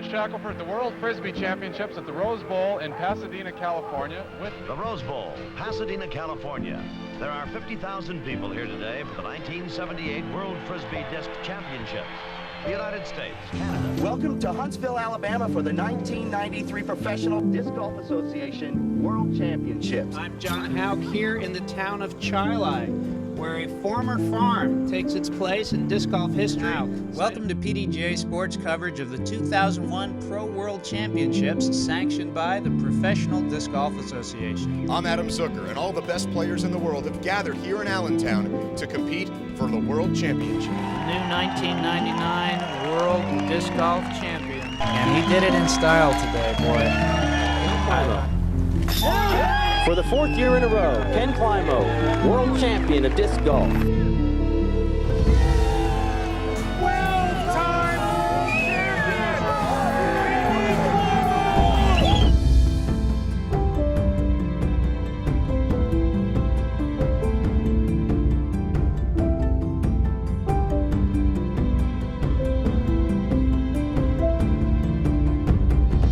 Glenn Shackelford at the World Frisbee Championships at the Rose Bowl in Pasadena, California with the Rose Bowl, Pasadena, California. There are 50,000 people here today for the 1978 World Frisbee Disc Championships. The United States, Canada. Welcome to Huntsville, Alabama for the 1993 Professional Disc Golf Association World Championships. I'm John Hauk here in the town of Chili, where a former farm takes its place in disc golf history. Welcome to PDGA Sports coverage of the 2001 Pro World Championships, sanctioned by the Professional Disc Golf Association. I'm Adam Zucker, and all the best players in the world have gathered here in Allentown to compete for the World Championship. New 1999 World Disc Golf Champion. And he did it in style today, boy. For the fourth year in a row, Ken Climo, World Champion of Disc Golf.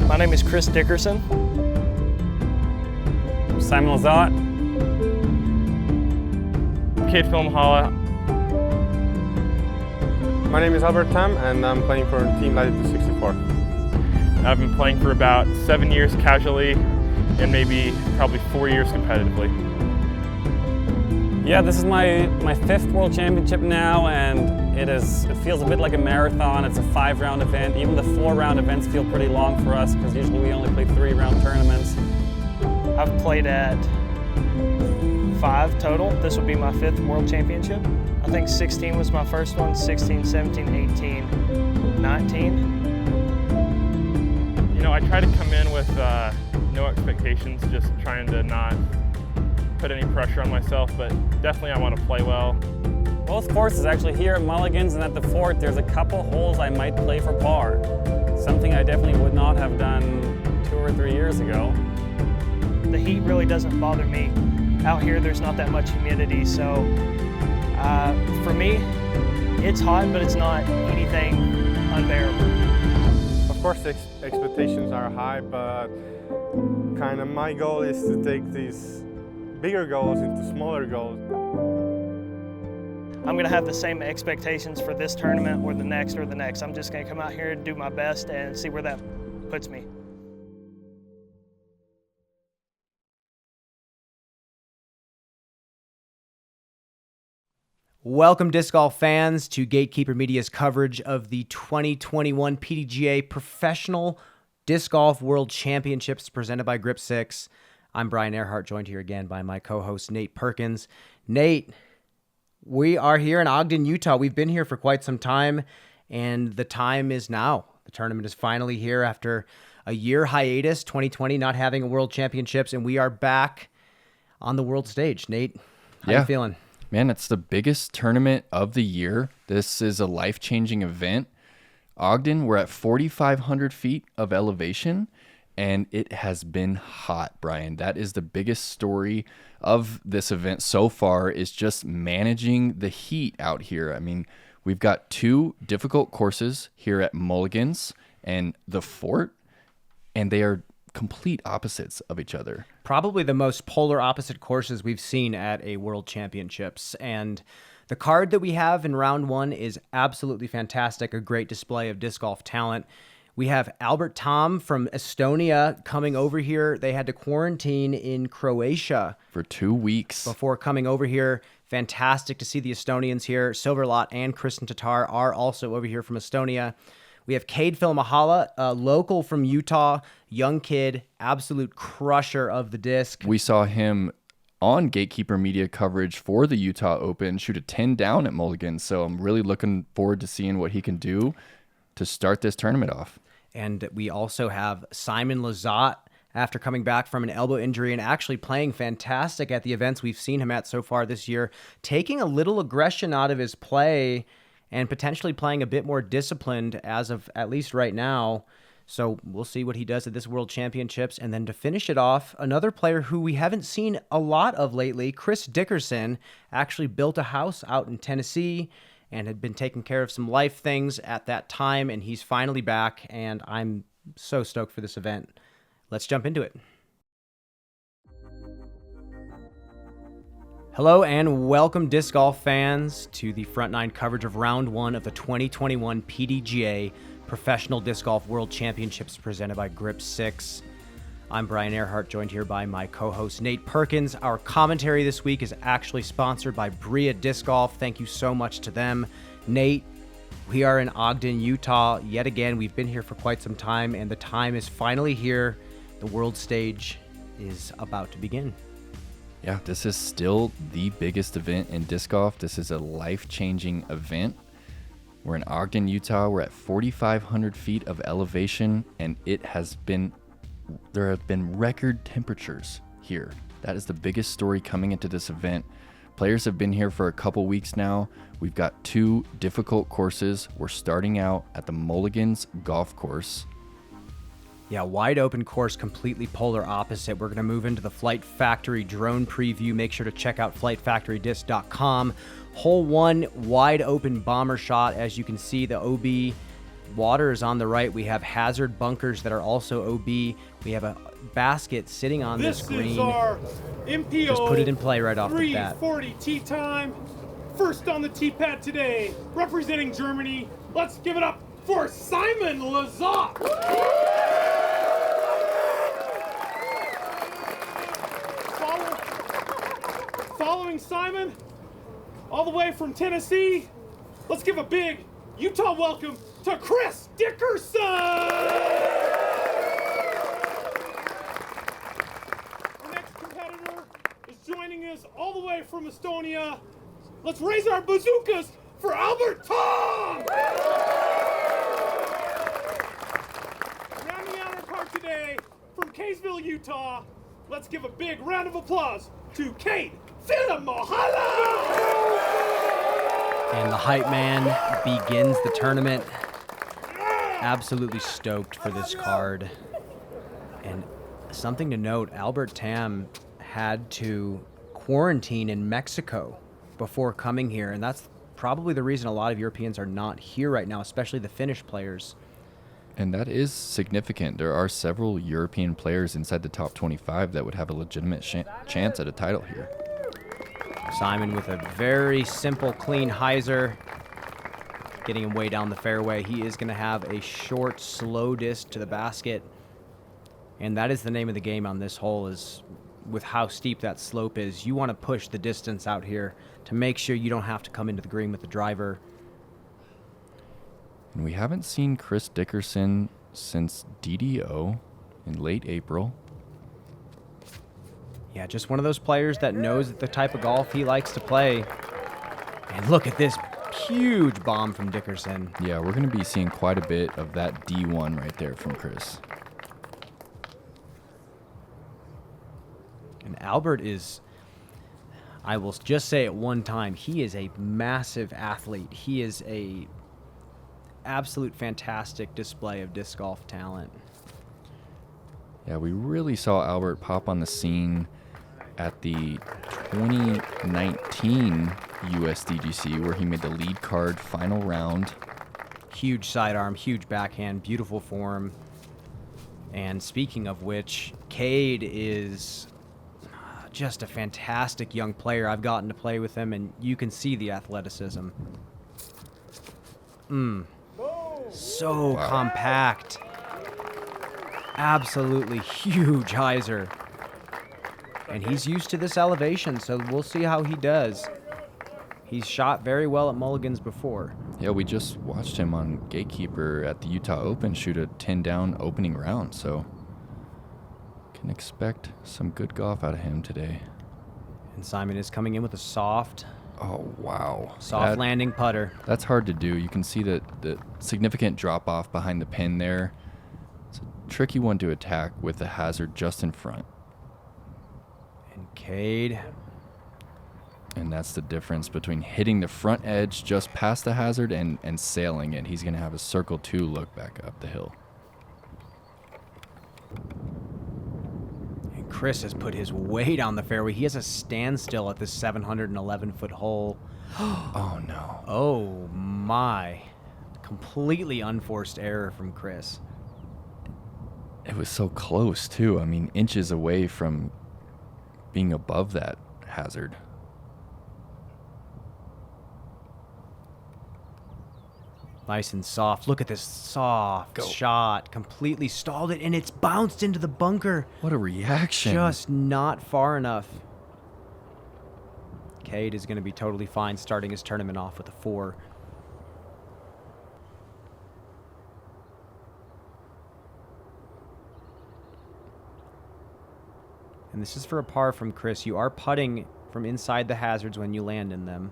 My name is Chris Dickerson. Simon Lizotte. Kade Filimoehala. My name is Tamm, and I'm playing for Team Lizotte 64. I've been playing for about 7 years casually and maybe probably 4 years competitively. Yeah, this is my fifth World Championship now, and it feels a bit like a marathon. It's a 5-round event. Even the 4-round events feel pretty long for us because usually we only play 3-round tournaments. I've played at 5 total. This will be my 5th World Championship. I think 16 was my first one, 16, 17, 18, 19. You know, I try to come in with no expectations, just trying to not put any pressure on myself, but definitely I want to play well. Both courses actually here at Mulligans and at the Fort, there's a couple holes I might play for par. Something I definitely would not have done 2 or 3 years ago. The heat really doesn't bother me. Out here there's not that much humidity, so for me, it's hot, but it's not anything unbearable. Of course, the expectations are high, but kind of my goal is to take these bigger goals into smaller goals. I'm going to have the same expectations for this tournament or the next or the next. I'm just going to come out here and do my best and see where that puts me. Welcome, disc golf fans, to Gatekeeper Media's coverage of the 2021 PDGA Professional Disc Golf World Championships presented by Grip 6. I'm Brian Earhart, joined here again by my co-host Nate Perkins. Nate, we are here in Ogden, Utah. We've been here for quite some time, and the time is now. The tournament is finally here after a year hiatus, 2020, not having a World Championships, and we are back on the world stage. Nate, how you feeling? Man, it's the biggest tournament of the year. This is a life-changing event. Ogden, we're at 4,500 feet of elevation, and it has been hot, Brian. That is the biggest story of this event so far, is just managing the heat out here. I mean, we've got 2 difficult courses here at Mulligans and the Fort, and they are complete opposites of each other. Probably the most polar opposite courses we've seen at a World Championships. And the card that we have in round 1 is absolutely fantastic, a great display of disc golf talent. We have Albert Tamm from Estonia coming over here. They had to quarantine in Croatia for 2 weeks before coming over here. Fantastic to see the Estonians here. Silverlot and Kristen Tatar are also over here from Estonia. We have Kade Filimoehala, a local from Utah, young kid, absolute crusher of the disc. We saw him on Gatekeeper Media coverage for the Utah Open, shoot a 10 down at Mulligan. So I'm really looking forward to seeing what he can do to start this tournament off. And we also have Simon Lizotte, after coming back from an elbow injury and actually playing fantastic at the events we've seen him at so far this year, taking a little aggression out of his play and potentially playing a bit more disciplined as of at least right now. So we'll see what he does at this World Championships. And then to finish it off, another player who we haven't seen a lot of lately, Chris Dickerson, actually built a house out in Tennessee and had been taking care of some life things at that time, and he's finally back, and I'm so stoked for this event. Let's jump into it. Hello and welcome, disc golf fans, to the front nine coverage of round one of the 2021 PDGA Professional Disc Golf World Championships presented by Grip 6. I'm Brian Earhart, joined here by my co-host Nate Perkins. Our commentary this week is actually sponsored by Bria Disc Golf. Thank you so much to them. Nate, we are in Ogden, Utah. Yet again, we've been here for quite some time, and the time is finally here. The world stage is about to begin. Yeah, this is still the biggest event in disc golf. This is a life-changing event. We're in Ogden, Utah. We're at 4,500 feet of elevation, and there have been record temperatures here. That is the biggest story coming into this event. Players have been here for a couple weeks now. We've got two difficult courses. We're starting out at the Mulligans Golf Course. Yeah, wide open course, completely polar opposite. We're going to move into the Flight Factory drone preview. Make sure to check out flightfactorydisc.com. Hole one, wide open bomber shot. As you can see, the OB water is on the right. We have hazard bunkers that are also OB. We have a basket sitting on this green. This is our MPO. Just put it in play right off the bat. 340 tee time. First on the tee pad today, representing Germany. Let's give it up for Simon Lizotte. Following Simon, all the way from Tennessee, let's give a big Utah welcome to Chris Dickerson! Our next competitor is joining us all the way from Estonia. Let's raise our bazookas for Albert Tamm! Rounding out our card today from Kaysville, Utah, let's give a big round of applause to Kade Filimoehala! And the hype man begins the tournament. Absolutely stoked for this card. And something to note, Albert Tamm had to quarantine in Mexico before coming here, and that's probably the reason a lot of Europeans are not here right now, especially the Finnish players. And that is significant. There are several European players inside the top 25 that would have a legitimate chance at a title here. Simon with a very simple, clean hyzer, getting him way down the fairway. He is going to have a short, slow disc to the basket. And that is the name of the game on this hole, is with how steep that slope is. You want to push the distance out here to make sure you don't have to come into the green with the driver. And we haven't seen Chris Dickerson since DGOE in late April. Yeah, just one of those players that knows the type of golf he likes to play. And look at this huge bomb from Dickerson. Yeah, we're going to be seeing quite a bit of that D1 right there from Chris. And Albert is, I will just say it one time, he is a massive athlete. He is a absolute fantastic display of disc golf talent. Yeah, we really saw Albert pop on the scene at the 2019 USDGC, where he made the lead card final round. Huge sidearm, huge backhand, beautiful form. And speaking of which, Kade is just a fantastic young player. I've gotten to play with him, and you can see the athleticism. So compact. Absolutely huge hyzer. And he's used to this elevation, so we'll see how he does. He's shot very well at Mulligans before. Yeah, we just watched him on Gatekeeper at the Utah Open shoot a 10-down opening round, so can expect some good golf out of him today. And Simon is coming in with a soft, soft landing putter. That's hard to do. You can see the significant drop off behind the pin there. It's a tricky one to attack with the hazard just in front. And Kade. And that's the difference between hitting the front edge just past the hazard and sailing it. He's going to have a circle 2 look back up the hill. Chris has put his way down the fairway. He has a standstill at this 711-foot hole. Oh, no. Oh, my. Completely unforced error from Chris. It was so close, too. I mean, inches away from being above that hazard. Nice and soft. Look at this soft shot. Completely stalled it, and it's bounced into the bunker. What a reaction. Just not far enough. Kade is going to be totally fine starting his tournament off with a 4. And this is for a par from Chris. You are putting from inside the hazards when you land in them.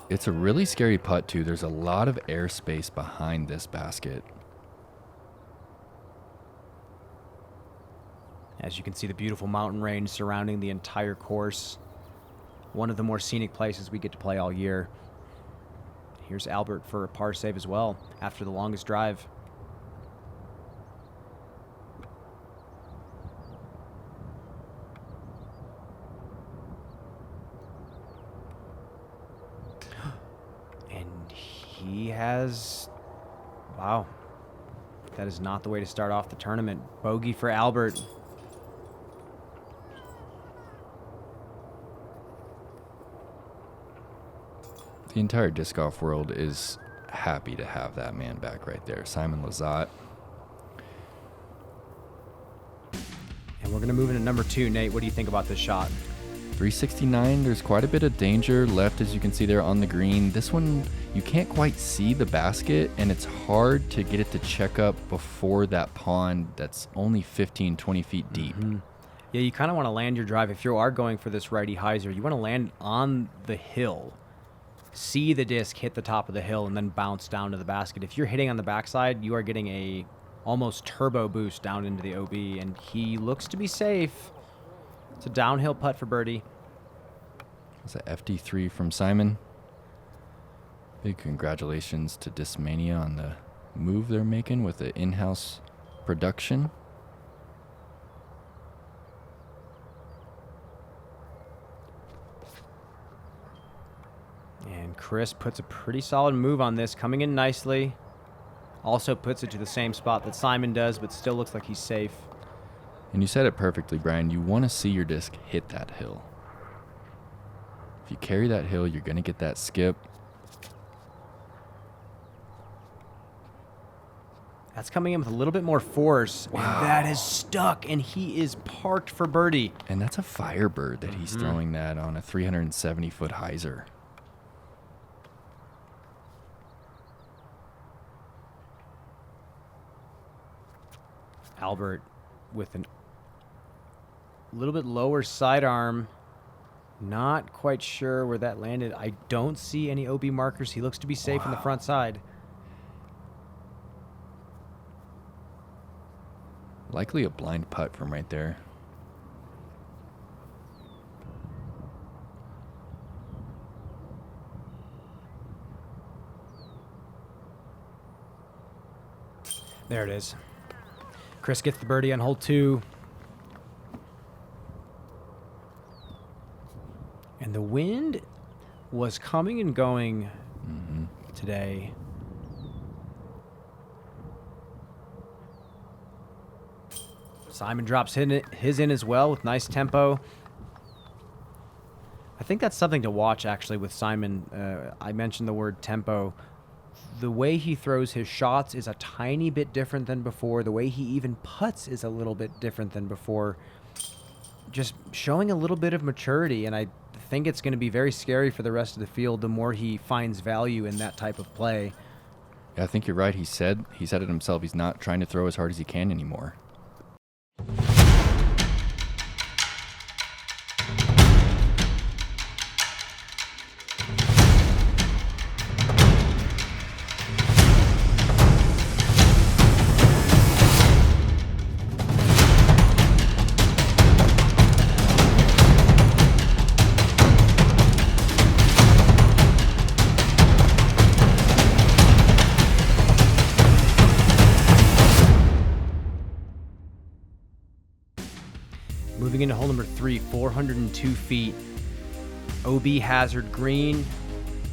It's a really scary putt, too. There's a lot of airspace behind this basket. As you can see, the beautiful mountain range surrounding the entire course. One of the more scenic places we get to play all year. Here's Albert for a par save as well after the longest drive. He has... Wow. That is not the way to start off the tournament. Bogey for Albert. The entire disc golf world is happy to have that man back right there, Simon Lizotte. And we're going to move into number 2. Nate, what do you think about this shot? 369, there's quite a bit of danger left, as you can see there on the green. This one, you can't quite see the basket, and it's hard to get it to check up before that pond that's only 15, 20 feet deep. Mm-hmm. Yeah, you kind of want to land your drive. If you are going for this righty hyzer, you want to land on the hill. See the disc hit the top of the hill and then bounce down to the basket. If you're hitting on the backside, you are getting a almost turbo boost down into the OB, and he looks to be safe. It's a downhill putt for birdie. It's a FD3 from Simon. Big congratulations to Discmania on the move they're making with the in-house production. And Chris puts a pretty solid move on this, coming in nicely. Also puts it to the same spot that Simon does, but still looks like he's safe. And you said it perfectly, Brian. You want to see your disc hit that hill. If you carry that hill, you're going to get that skip. That's coming in with a little bit more force. Wow. And that is stuck, and he is parked for birdie. And that's a Firebird that he's throwing that on a 370-foot hyzer. Albert with a little bit lower sidearm. Not quite sure where that landed. I don't see any OB markers. He looks to be safe on the front side. Likely a blind putt from right there. There it is. Chris gets the birdie on hole 2. And the wind was coming and going today. Simon drops his in as well with nice tempo. I think that's something to watch, actually, with Simon. I mentioned the word tempo. The way he throws his shots is a tiny bit different than before. The way he even putts is a little bit different than before. Just showing a little bit of maturity, and I think it's going to be very scary for the rest of the field the more he finds value in that type of play. Yeah, I think you're right. He said it himself. He's not trying to throw as hard as he can anymore. hole number 3, 402 feet. OB hazard green,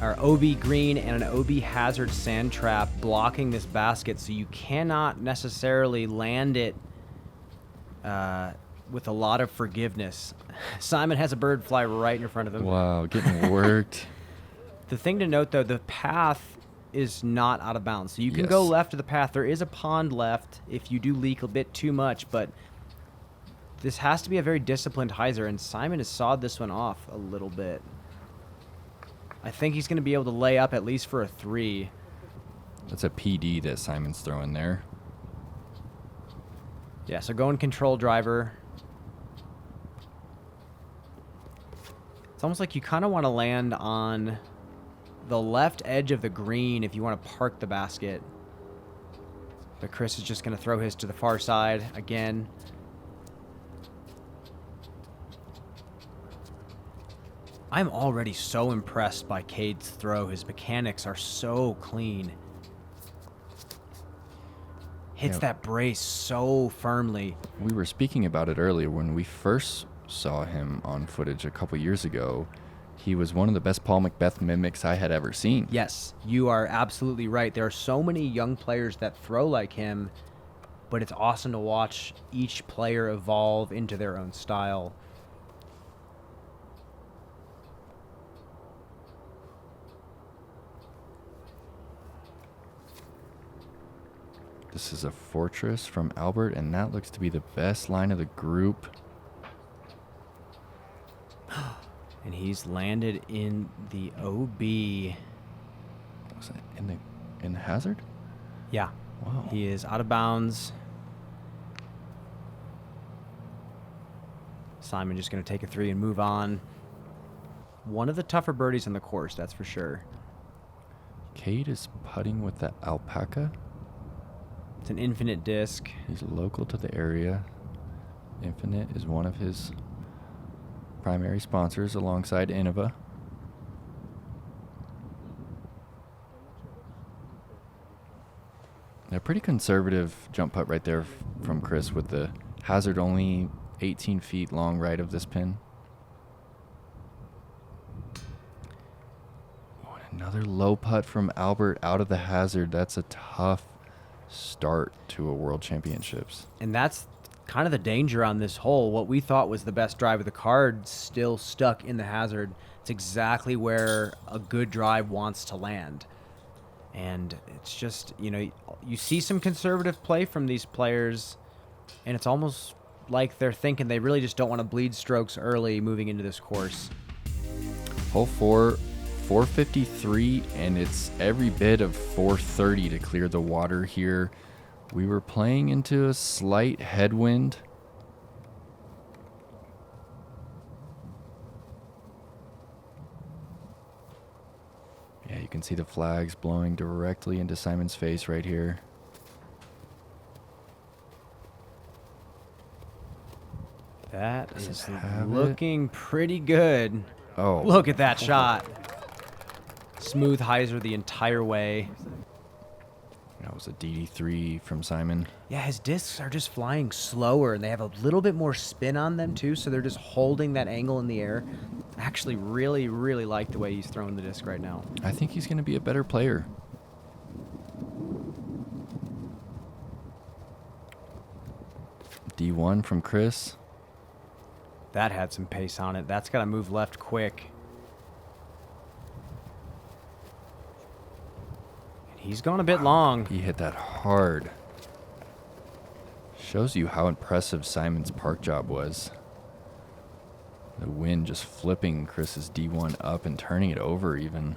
or OB green and an OB hazard sand trap blocking this basket, so you cannot necessarily land it with a lot of forgiveness. Simon has a bird fly right in front of him. Wow, getting worked. The thing to note, though, the path is not out of bounds. So you can go left of the path. There is a pond left if you do leak a bit too much, but this has to be a very disciplined hyzer, and Simon has sawed this one off a little bit. I think he's going to be able to lay up at least for a 3. That's a PD that Simon's throwing there. Yeah, so going control driver. It's almost like you kind of want to land on the left edge of the green if you want to park the basket. But Chris is just going to throw his to the far side again. I'm already so impressed by Kade's throw. His mechanics are so clean. Hits that brace so firmly. We were speaking about it earlier when we first saw him on footage a couple years ago. He was one of the best Paul Macbeth mimics I had ever seen. Yes, you are absolutely right. There are so many young players that throw like him, but it's awesome to watch each player evolve into their own style. This is a Fortress from Albert, and that looks to be the best line of the group. And he's landed in the OB. Was that in the hazard? Yeah. Wow. He is out of bounds. Simon just going to take a 3 and move on. One of the tougher birdies on the course, that's for sure. Kade is putting with the Alpaca. It's an Infinite disc. He's local to the area. Infinite is one of his primary sponsors alongside Innova. A pretty conservative jump putt right there from Chris with the hazard only 18 feet long right of this pin. Oh, and another low putt from Albert out of the hazard. That's a tough start to a World Championships. And that's kind of the danger on this hole. What we thought was the best drive of the card still stuck in the hazard. It's exactly where a good drive wants to land. And it's just, you know, you see some conservative play from these players, and it's almost like they're thinking they really just don't want to bleed strokes early moving into this course. Hole 4, 453, and it's every bit of 430 to clear the water here. We were playing into a slight headwind. Yeah, you can see the flags blowing directly into Simon's face right here. That is looking pretty good. Oh. Look at that shot. Smooth hyzer the entire way. That was a DD3 from Simon. Yeah, his discs are just flying slower, and they have a little bit more spin on them, too, so they're just holding that angle in the air. I actually really, really like the way he's throwing the disc right now. I think he's going to be a better player. D1 from Chris. That had some pace on it. That's got to move left quick. He's gone a bit long. He hit that hard. Shows you how impressive Simon's park job was. The wind just flipping Chris's D1 up and turning it over even.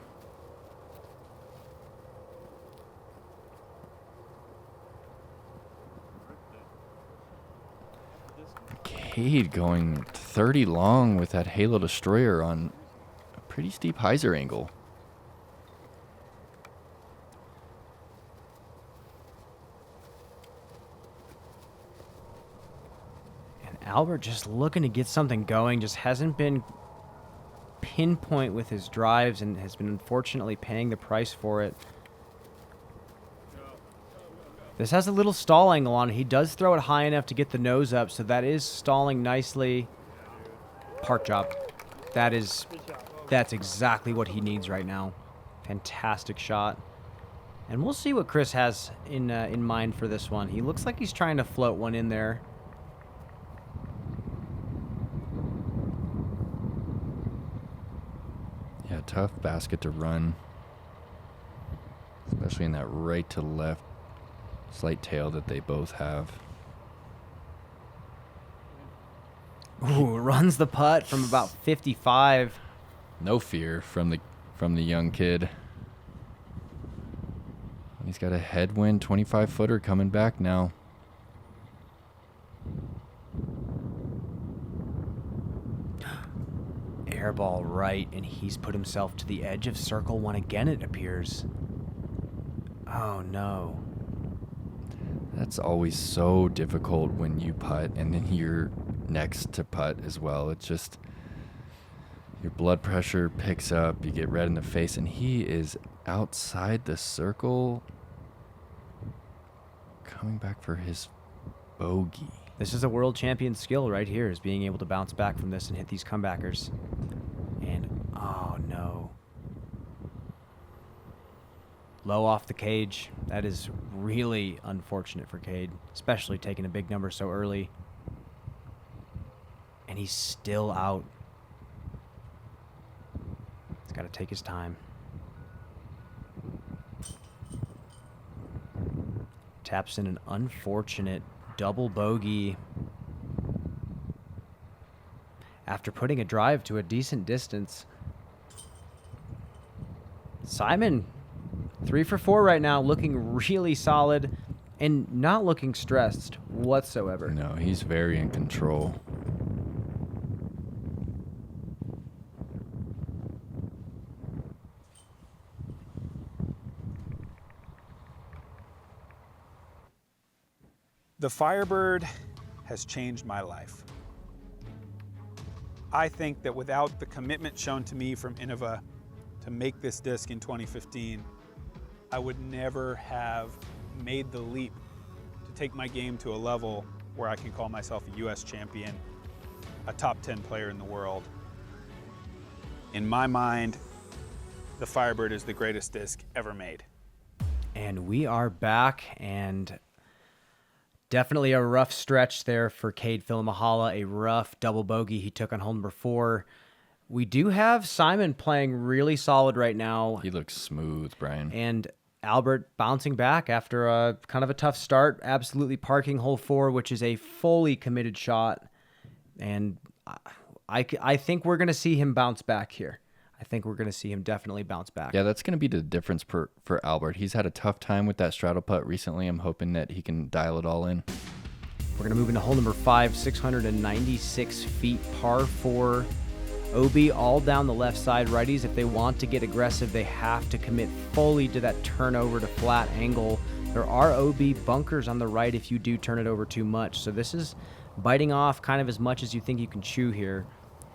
Kade going 30 long with that Halo Destroyer on a pretty steep hyzer angle. Albert just looking to get something going, just hasn't been pinpoint with his drives and has been unfortunately paying the price for it. This has a little stall angle on it. He does throw it high enough to get the nose up, so that is stalling nicely. Park job. That's exactly what he needs right now. Fantastic shot. And we'll see what Chris has in mind for this one. He looks like he's trying to float one in there. Yeah, tough basket to run. Especially in that right to left slight tail that they both have. Ooh, runs the putt from about 55. No fear from the young kid. He's got a headwind 25-footer coming back now. Airball right, and he's put himself to the edge of circle one again, it appears. Oh, no. That's always so difficult when you putt, and then you're next to putt as well. It's just, your blood pressure picks up, you get red in the face, and he is outside the circle, coming back for his bogey. This is a world champion skill right here, is being able to bounce back from this and hit these comebackers. And, oh no. Low off the cage. That is really unfortunate for Kade, especially taking a big number so early. And he's still out. He's got to take his time. Taps in an unfortunate double bogey after putting a drive to a decent distance. Simon, 3 for 4 right now, looking really solid and not looking stressed whatsoever. No, he's very in control. The Firebird has changed my life. I think that without the commitment shown to me from Innova to make this disc in 2015, I would never have made the leap to take my game to a level where I can call myself a US champion, a top 10 player in the world. In my mind, the Firebird is the greatest disc ever made. And we are back, and definitely a rough stretch there for Kade Filimoehala, a rough double bogey he took on hole number 4. We do have Simon playing really solid right now. He looks smooth, Brian. And Albert bouncing back after a kind of a tough start, absolutely parking hole 4, which is a fully committed shot. And I think we're going to see him bounce back here. I think we're going to see him definitely bounce back. Yeah, that's going to be the difference for Albert. He's had a tough time with that straddle putt recently. I'm hoping that he can dial it all in. We're going to move into hole number 5, 696 feet, par 4. OB all down the left side. Righties, if they want to get aggressive, they have to commit fully to that turnover to flat angle. There are OB bunkers on the right if you do turn it over too much. So this is biting off kind of as much as you think you can chew here.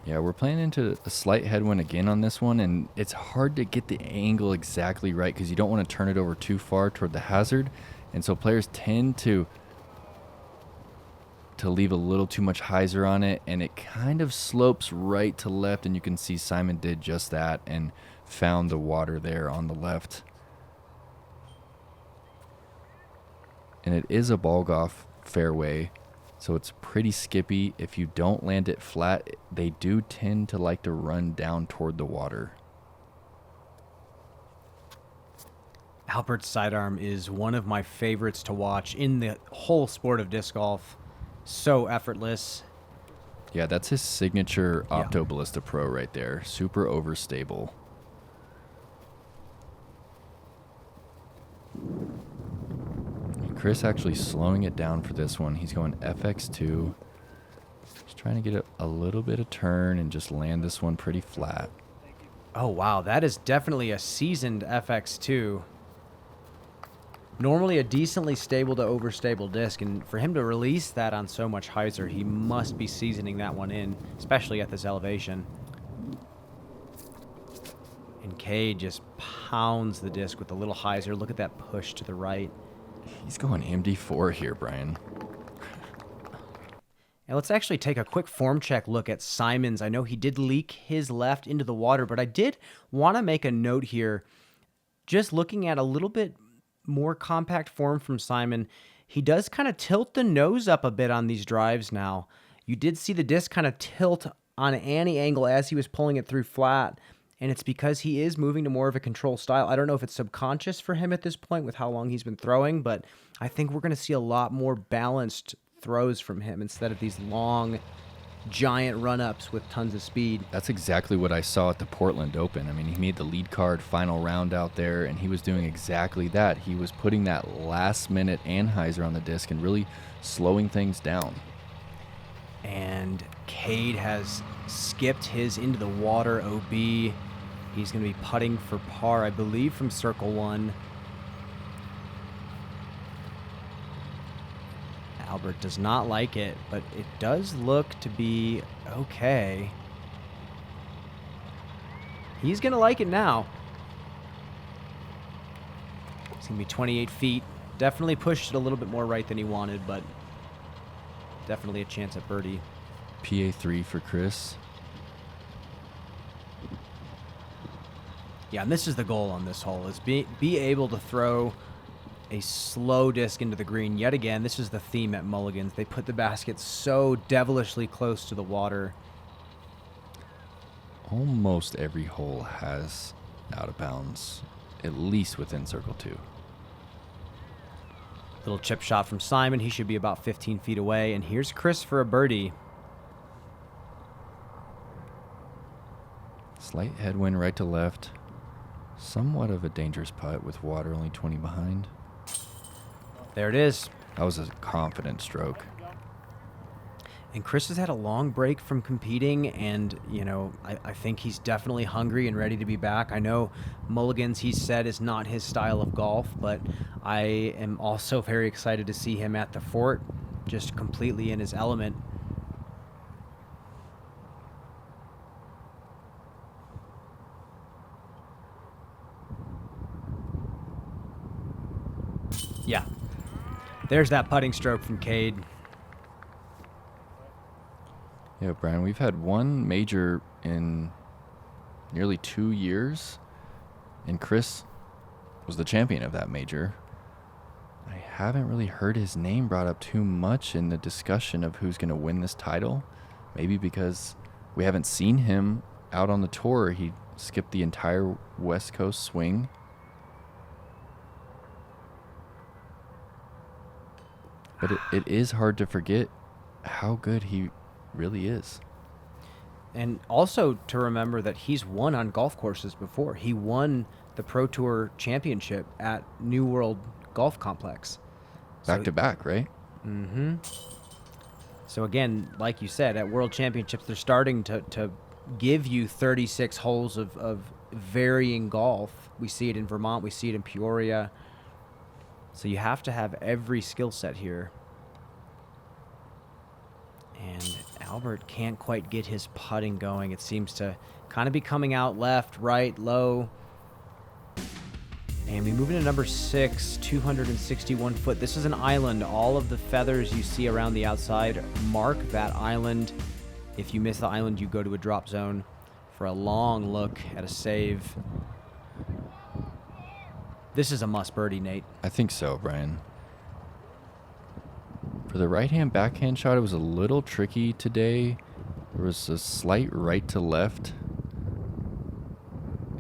Yeah, we're playing into a slight headwind again on this one, and it's hard to get the angle exactly right because you don't want to turn it over too far toward the hazard, and so players tend to leave a little too much hyzer on it, and it kind of slopes right to left, and you can see Simon did just that and found the water there on the left. And it is a ball golf fairway, so it's pretty skippy. If you don't land it flat, they do tend to like to run down toward the water. Albert's sidearm is one of my favorites to watch in the whole sport of disc golf. So effortless. Yeah, that's his signature Opto Ballista Pro right there. Super overstable. Chris actually slowing it down for this one. He's going FX2. Just trying to get a little bit of turn and just land this one pretty flat. Oh, wow. That is definitely a seasoned FX2. Normally a decently stable to overstable disc, and for him to release that on so much hyzer, he must be seasoning that one in, especially at this elevation. And Kade just pounds the disc with a little hyzer. Look at that push to the right. He's going MD4 here, Brian. And let's actually take a quick form check look at Simon's. I know he did leak his left into the water, but I did want to make a note here. Just looking at a little bit more compact form from Simon, he does kind of tilt the nose up a bit on these drives now. You did see the disc kind of tilt on any angle as he was pulling it through flat, and it's because he is moving to more of a control style. I don't know if it's subconscious for him at this point with how long he's been throwing, but I think we're going to see a lot more balanced throws from him instead of these long, giant run-ups with tons of speed. That's exactly what I saw at the Portland Open. I mean, he made the lead card final round out there, and he was doing exactly that. He was putting that last-minute Anheuser on the disc and really slowing things down. And Kade has skipped his into the water OB. He's going to be putting for par, I believe, from circle 1. Albert does not like it, but it does look to be okay. He's going to like it now. It's going to be 28 feet. Definitely pushed it a little bit more right than he wanted, but definitely a chance at birdie. PA3 for Chris. Yeah, and this is the goal on this hole, is be able to throw a slow disc into the green. Yet again, this is the theme at Mulligans. They put the basket so devilishly close to the water. Almost every hole has out of bounds, at least within circle 2. Little chip shot from Simon. He should be about 15 feet away. And here's Chris for a birdie. Slight headwind right to left. Somewhat of a dangerous putt with water only 20 behind. There it is. That was a confident stroke. And Chris has had a long break from competing, and, you know, I think he's definitely hungry and ready to be back. I know Mulligans, he said, is not his style of golf, but I am also very excited to see him at the Fort, just completely in his element. Yeah. There's that putting stroke from Kade. Yeah, Brian, we've had one major in nearly 2 years, and Chris was the champion of that major. I haven't really heard his name brought up too much in the discussion of who's going to win this title. Maybe because we haven't seen him out on the tour. He skipped the entire West Coast swing. But it is hard to forget how good he really is. And also to remember that he's won on golf courses before. He won the Pro Tour Championship at New World Golf Complex. Back to back, right? Mm-hmm. So again, like you said, at World Championships, they're starting to give you 36 holes of varying golf. We see it in Vermont. We see it in Peoria. So you have to have every skill set here. And Albert can't quite get his putting going. It seems to kind of be coming out left, right, low. And we move into number 6, 261 foot. This is an island. All of the feathers you see around the outside mark that island. If you miss the island, you go to a drop zone for a long look at a save. This is a must birdie, Nate. I think so, Brian. For the right-hand backhand shot, it was a little tricky today. There was a slight right to left.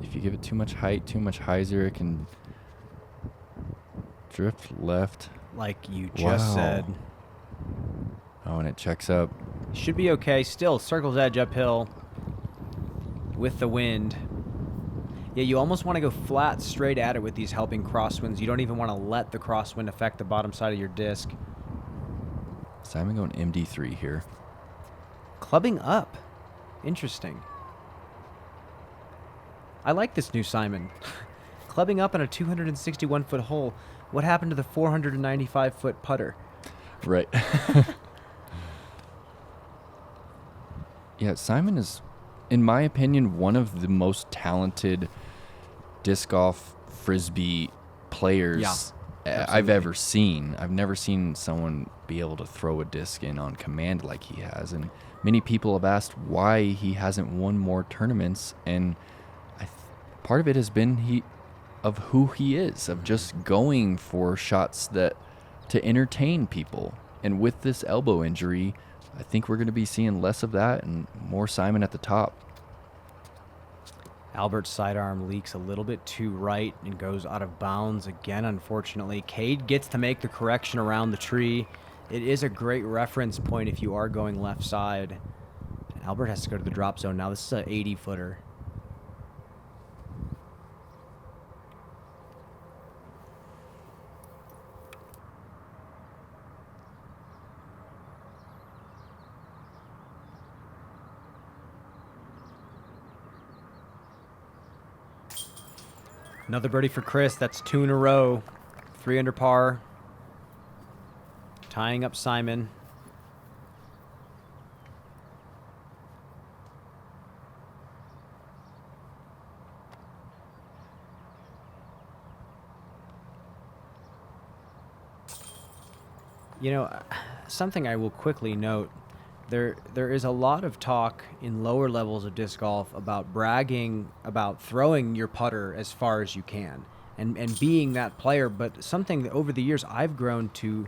If you give it too much height, too much hyzer, it can drift left. Like you just said. Oh, and it checks up. Should be okay. Still, circle's edge uphill with the wind. Yeah, you almost want to go flat straight at it with these helping crosswinds. You don't even want to let the crosswind affect the bottom side of your disc. Simon going MD3 here. Clubbing up. Interesting. I like this new Simon. Clubbing up on a 261-foot hole. What happened to the 495-foot putter? Right. Yeah, Simon is, in my opinion, one of the most talented disc golf frisbee players I've ever seen. I've never seen someone be able to throw a disc in on command like he has. And many people have asked why he hasn't won more tournaments. And part of it has been of who he is, of just going for shots that to entertain people. And with this elbow injury, I think we're going to be seeing less of that and more Simon at the top. Albert's sidearm leaks a little bit too right and goes out of bounds again, unfortunately. Kade gets to make the correction around the tree. It is a great reference point if you are going left side. And Albert has to go to the drop zone now. This is an 80-footer. Another birdie for Chris. That's 2 in a row. 3 under par. Tying up Simon. You know, something I will quickly note. There is a lot of talk in lower levels of disc golf about bragging about throwing your putter as far as you can and being that player, but something that over the years I've grown to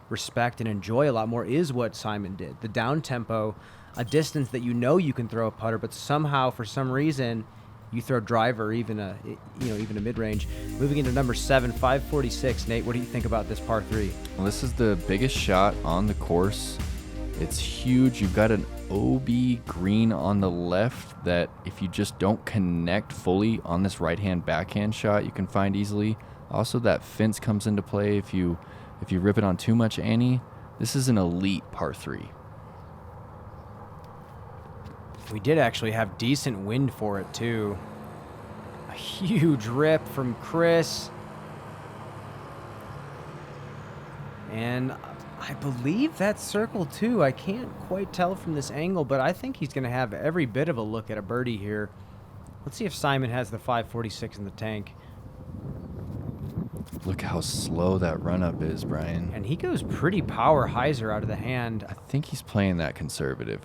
respect and enjoy a lot more is what Simon did. The down tempo, a distance that you know you can throw a putter, but somehow for some reason you throw driver, even a mid-range. Moving into number 7, 546. Nate, what do you think about this par 3? Well, this is the biggest shot on the course. It's huge. You've got an OB green on the left that if you just don't connect fully on this right-hand backhand shot, you can find easily. Also, that fence comes into play if you rip it on too much ante. This is an elite par 3. We did actually have decent wind for it, too. A huge rip from Chris. And I believe that's circle 2. I can't quite tell from this angle, but I think he's going to have every bit of a look at a birdie here. Let's see if Simon has the 546 in the tank. Look how slow that run-up is, Brian. And he goes pretty power hyzer out of the hand. I think he's playing that conservative.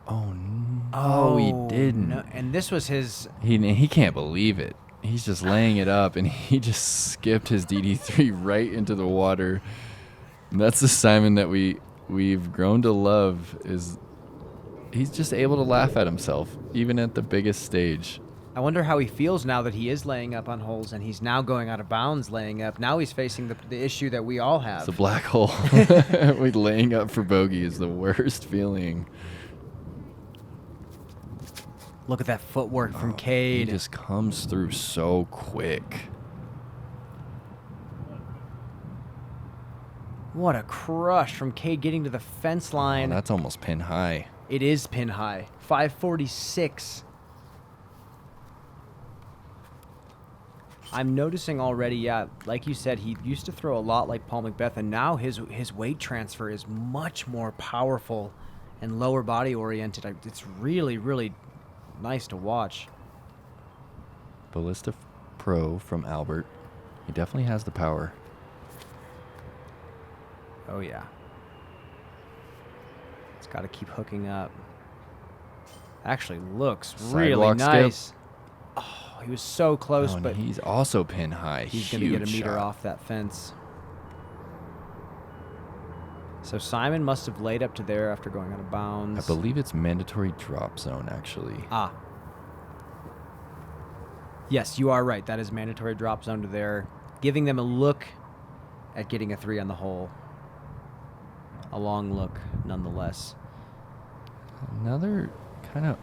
Oh, no, he didn't. No. And this was his... He can't believe it. He's just laying it up, and he just skipped his DD3 right into the water. And that's the Simon that we've grown to love. Is he's just able to laugh at himself, even at the biggest stage. I wonder how he feels now that he is laying up on holes and he's now going out of bounds laying up. Now he's facing the issue that we all have. It's a black hole. Laying up for bogey is the worst feeling. Look at that footwork from Kade. He just comes through so quick. What a crush from Kade getting to the fence line. Oh, that's almost pin high. It is pin high. 546. I'm noticing already, yeah, like you said, he used to throw a lot like Paul McBeth, and now his weight transfer is much more powerful and lower body oriented. It's really, really nice to watch. Ballista Pro from Albert. He definitely has the power. Oh, yeah. It's got to keep hooking up. Actually looks really nice. Oh, he was so close, but he's also pin high. He's going to get a meter off that fence. So Simon must have laid up to there after going out of bounds. I believe it's mandatory drop zone, actually. Ah. Yes, you are right. That is mandatory drop zone to there, giving them a look at getting a 3 on the hole. A long look, nonetheless. Another kind of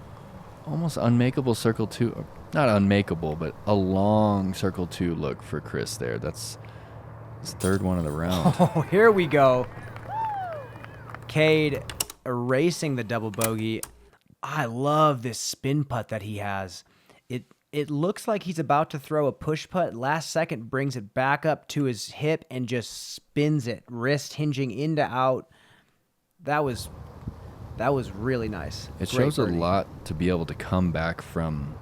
almost unmakeable circle 2. Not unmakeable, but a long circle 2 look for Chris there. That's his 3rd one of the round. Oh, here we go. Kade erasing the double bogey. I love this spin putt that he has. It looks like he's about to throw a push putt. Last second brings it back up to his hip and just spins it, wrist hinging into out. That was really nice. It shows a lot to be able to come back from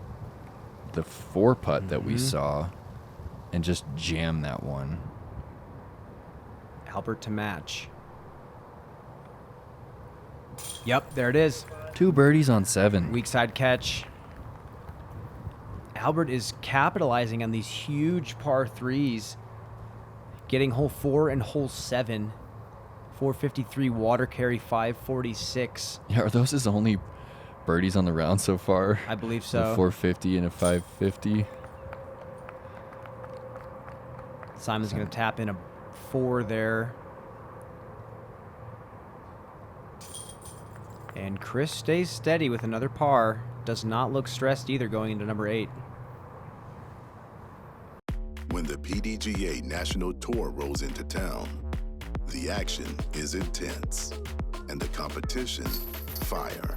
the 4 putt that we saw and just jam that one. Albert to match. Yep, there it is. 2 birdies on 7. Weak side catch. Albert is capitalizing on these huge par 3s, getting hole 4 and hole 7. 453 water carry, 546. Yeah, are those his only birdies on the round so far? I believe so. A 450 and a 550. Simon's going to tap in a 4 there. And Chris stays steady with another par. Does not look stressed either going into number 8. When the PDGA National Tour rolls into town, the action is intense and the competition fire.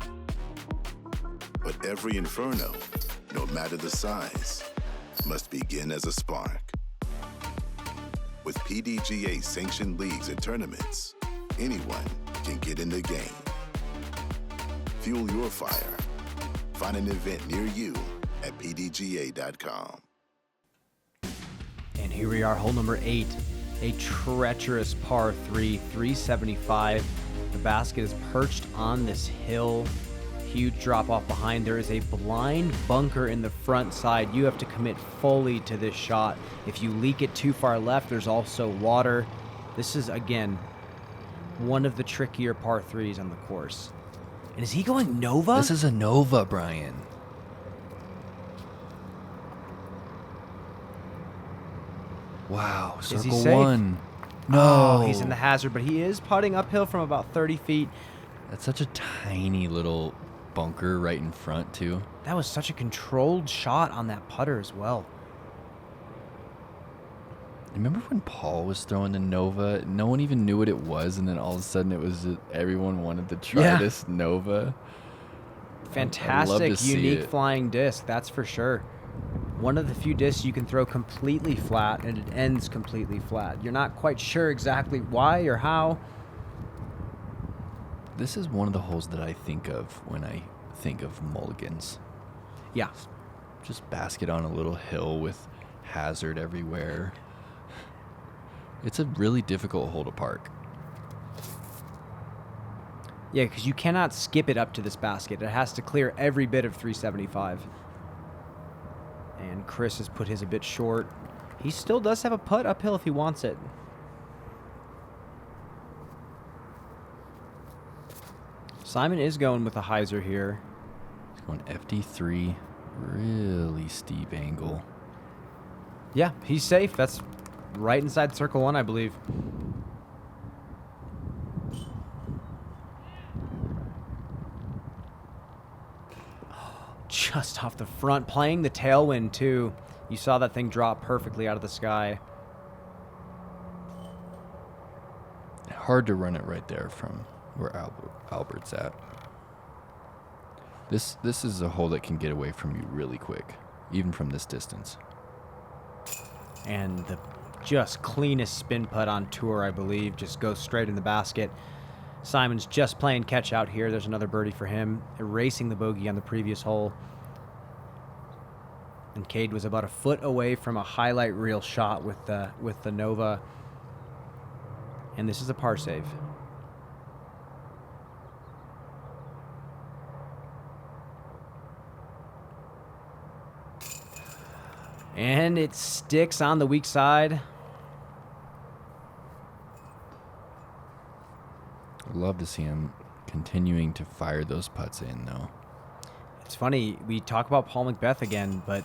But every inferno, no matter the size, must begin as a spark. With PDGA sanctioned leagues and tournaments, anyone can get in the game. Fuel your fire. Find an event near you at pdga.com. And here we are, hole number 8. A treacherous par 3, 375. The basket is perched on this hill. Huge drop off behind. There is a blind bunker in the front side. You have to commit fully to this shot. If you leak it too far left, there's also water. This is, again, one of the trickier par 3s on the course. And is he going Nova? This is a Nova, Brian. Wow, Is he circle safe? 1. No. Oh, he's in the hazard, but he is putting uphill from about 30 feet. That's such a tiny little bunker right in front, too. That was such a controlled shot on that putter as well. Remember when Paul was throwing the Nova? No one even knew what it was, and then all of a sudden it was everyone wanted to try this Nova. Fantastic, unique flying disc, that's for sure. One of the few discs you can throw completely flat, and it ends completely flat. You're not quite sure exactly why or how. This is one of the holes that I think of when I think of Mulligans. Yeah. Just basket on a little hill with hazard everywhere. It's a really difficult hole to park. Yeah, because you cannot skip it up to this basket. It has to clear every bit of 375. And Chris has put his a bit short. He still does have a putt uphill if he wants it. Simon is going with a hyzer here. He's going FD3, really steep angle. Yeah, he's safe. That's right inside circle 1, I believe. Just off the front, playing the tailwind too. You saw that thing drop perfectly out of the sky. Hard to run it right there from where Albert's at. This is a hole that can get away from you really quick, even from this distance. And the just cleanest spin putt on tour, I believe. Just goes straight in the basket. Simon's just playing catch out here. There's another birdie for him, erasing the bogey on the previous hole. And Kade was about a foot away from a highlight reel shot with the Nova. And this is a par save. And it sticks on the weak side. I'd love to see him continuing to fire those putts in, though. It's funny, we talk about Paul McBeth again, but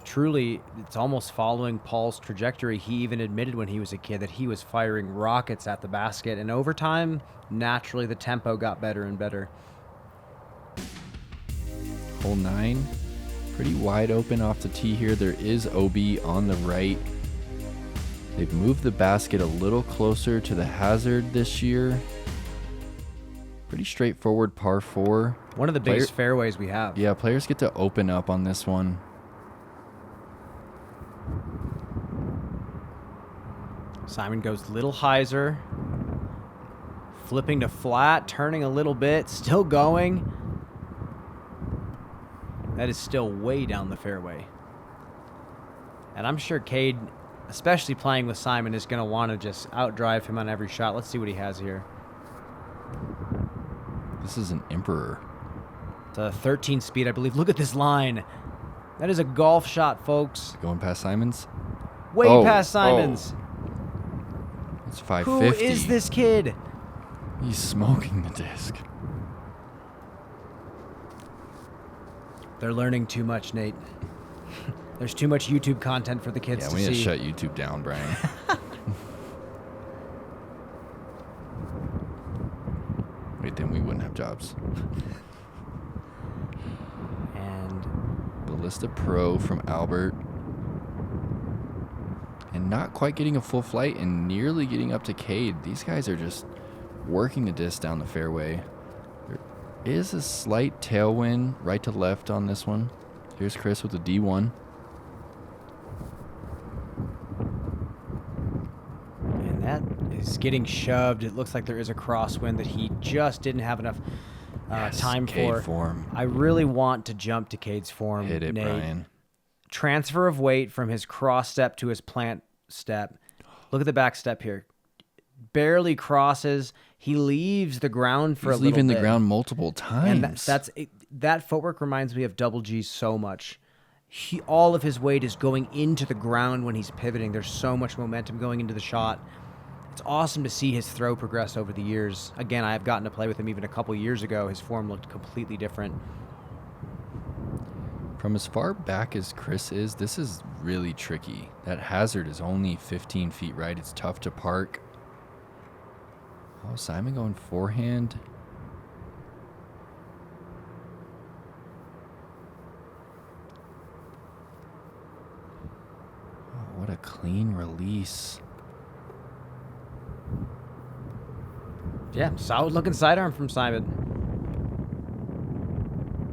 truly, it's almost following Paul's trajectory. He even admitted when he was a kid that he was firing rockets at the basket, and over time, naturally, the tempo got better and better. Hole 9, pretty wide open off the tee here. There is OB on the right. They've moved the basket a little closer to the hazard this year. Pretty straightforward par 4. One of the biggest fairways we have. Yeah, players get to open up on this one. Simon goes little hyzer. Flipping to flat, turning a little bit, still going. That is still way down the fairway. And I'm sure Kade especially playing with Simon, is going to want to just outdrive him on every shot. Let's see what he has here. This is an Emperor. It's a 13 speed, I believe. Look at this line. That is a golf shot, folks. Going past Simons? Way past Simons. It's 550. Who is this kid? He's smoking the disc. They're learning too much, Nate. There's too much YouTube content for the kids to see. Yeah, we need to shut YouTube down, Brian. Wait, then we wouldn't have jobs. And Ballista Pro from Albert. And not quite getting a full flight and nearly getting up to Kade. These guys are just working the disc down the fairway. There is a slight tailwind right to left on this one. Here's Chris with the D1. And that is getting shoved. It looks like there is a crosswind that he just didn't have enough time Kade for. form. I really want to jump to Kade's form. Hit it, Nate. Brian. Transfer of weight from his cross step to his plant step. Look at the back step here. Barely crosses. He leaves the ground for a little bit. He's leaving the ground multiple times. And that footwork reminds me of Double G so much. All of his weight is going into the ground when he's pivoting. There's so much momentum going into the shot. It's awesome to see his throw progress over the years. Again, I have gotten to play with him even a couple years ago. His form looked completely different. From as far back as Chris is, this is really tricky. That hazard is only 15 feet right. It's tough to park. Oh, Simon going forehand. Oh, what a clean release. Yeah, solid looking sidearm from Simon.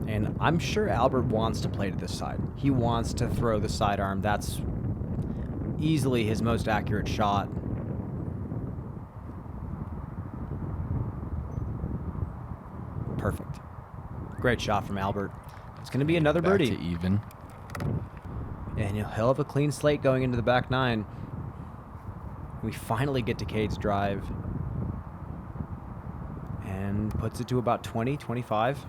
And I'm sure Albert wants to play to this side. He wants to throw the sidearm. That's easily his most accurate shot. Perfect. Great shot from Albert. It's going to be another Back birdie. to even. And he'll have a clean slate going into the back nine. We finally get to Kade's drive. And puts it to about 20, 25.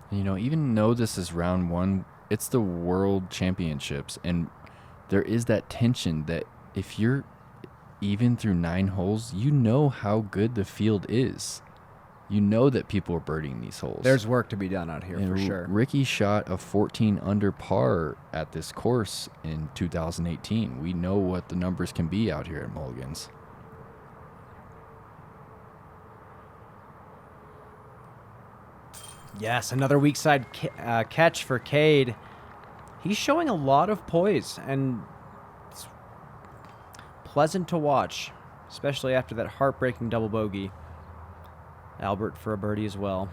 You know, even though this is round one, it's the World Championships, and there is that tension that if you're even through 9 holes, you know how good the field is. You know that people are birdieing these holes. There's work to be done out here, and for sure. Ricky shot a 14 under par at this course in 2018. We know what the numbers can be out here at Mulligans. Yes, another weak side catch for Kade. He's showing a lot of poise, and it's pleasant to watch, especially after that heartbreaking double bogey. Albert for a birdie as well.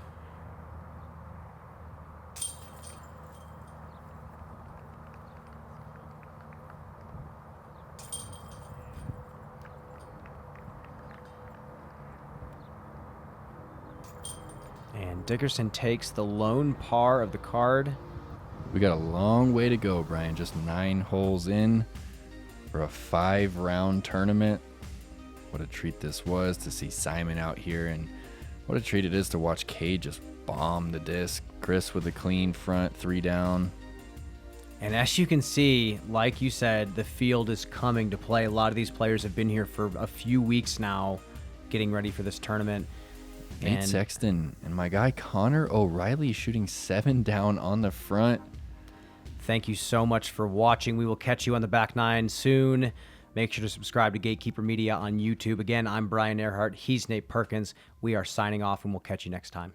And Dickerson takes the lone par of the card. We got a long way to go, Brian. Just 9 holes in for a 5-round tournament. What a treat this was to see Simon out here, and what a treat it is to watch Kade just bomb the disc. Chris with a clean front, 3 down. And as you can see, like you said, the field is coming to play. A lot of these players have been here for a few weeks now, getting ready for this tournament. Nate Sexton and my guy Connor O'Reilly shooting 7 down on the front. Thank you so much for watching. We will catch you on the back nine soon. Make sure to subscribe to Gatekeeper Media on YouTube. Again, I'm Brian Earhart. He's Nate Perkins. We are signing off, and we'll catch you next time.